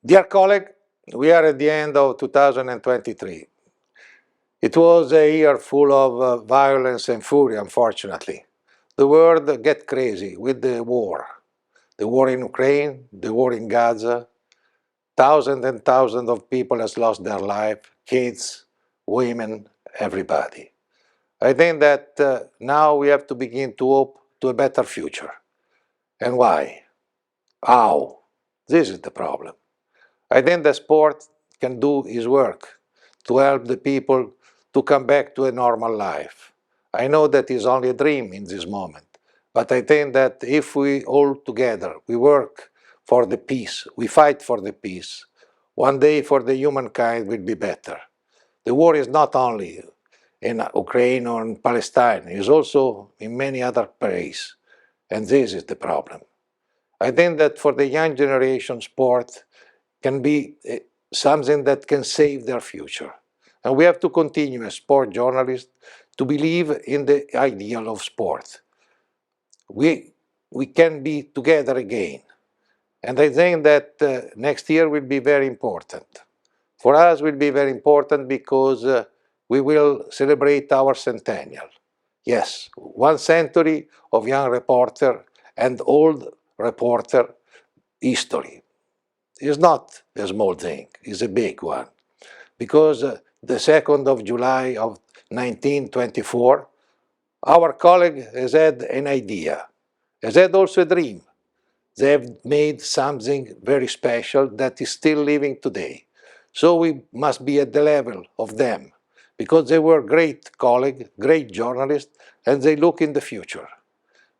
Dear colleague, we are at the end of 2023. It was a year full of violence and fury, unfortunately. The world gets crazy with the war in Ukraine, the war in Gaza. Thousands and thousands of people have lost their life, kids, women, everybody. I think that now we have to begin to hope to a better future. And why? How? This is the problem. I think the sport can do its work to help the people to come back to a normal life. I know that is only a dream in this moment, but I think that if we all together, we work for the peace, we fight for the peace, one day for the humankind will be better. The war is not only in Ukraine or in Palestine, it's also in many other places, and this is the problem. I think that for the young generation, sport can be something that can save their future. And we have to continue as sport journalists to believe in the ideal of sport. We can be together again. And I think that next year will be very important. For us, it will be very important because we will celebrate our centennial. Yes, 1 century of young reporter and old reporter history. It's not a small thing, it's a big one. Because the 2nd of July of 1924, our colleague has had an idea, has had also a dream. They have made something very special that is still living today. So we must be at the level of them, because they were great colleagues, great journalists, and they look in the future.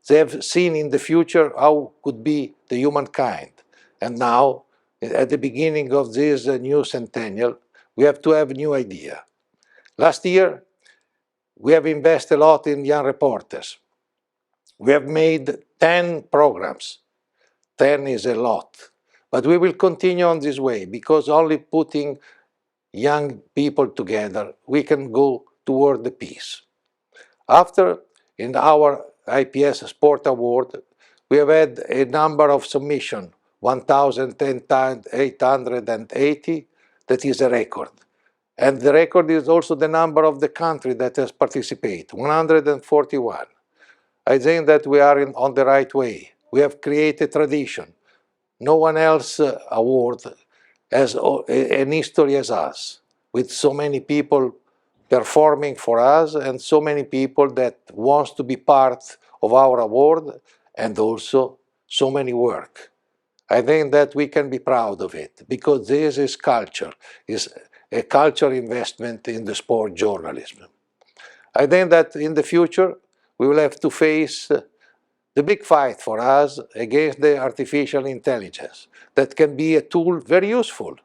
They have seen in the future how could be the humankind. And now, at the beginning of this new centennial, we have to have a new idea. Last year, we have invested a lot in young reporters. We have made 10 programs. 10 is a lot. But we will continue on this way, because only putting young people together, we can go toward the peace. After, in our AIPS Sport Award, we have had a number of submissions, 1,880, that is a record. And the record is also the number of the country that has participated, 141. I think that we are on the right way. We have created tradition. No one else award has an history as us, with so many people performing for us and so many people that wants to be part of our award, and also so many work. I think that we can be proud of it, because this is culture, is a cultural investment in the sport journalism. I think that in the future we will have to face the big fight for us against the artificial intelligence. That can be a tool very useful.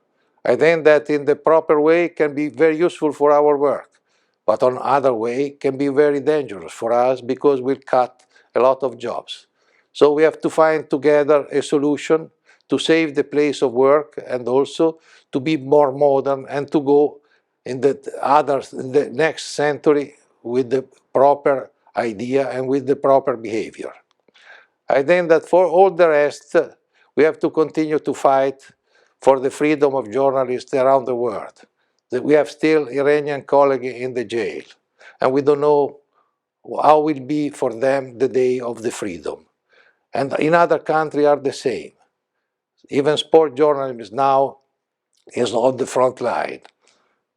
I think that in the proper way can be very useful for our work, but on other way can be very dangerous for us, because we'll cut a lot of jobs. So we have to find together a solution to save the place of work, and also to be more modern and to go in the next century with the proper idea and with the proper behavior. I think that for all the rest, we have to continue to fight for the freedom of journalists around the world. We have still Iranian colleagues in the jail, and we don't know how will be for them the day of the freedom. And in other countries are the same. Even sport journalism now is on the front line.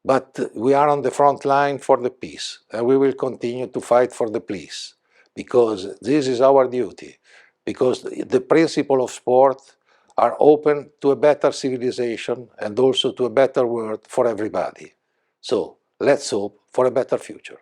But we are on the front line for the peace, and we will continue to fight for the peace, because this is our duty, because the principles of sport are open to a better civilization and also to a better world for everybody. So let's hope for a better future.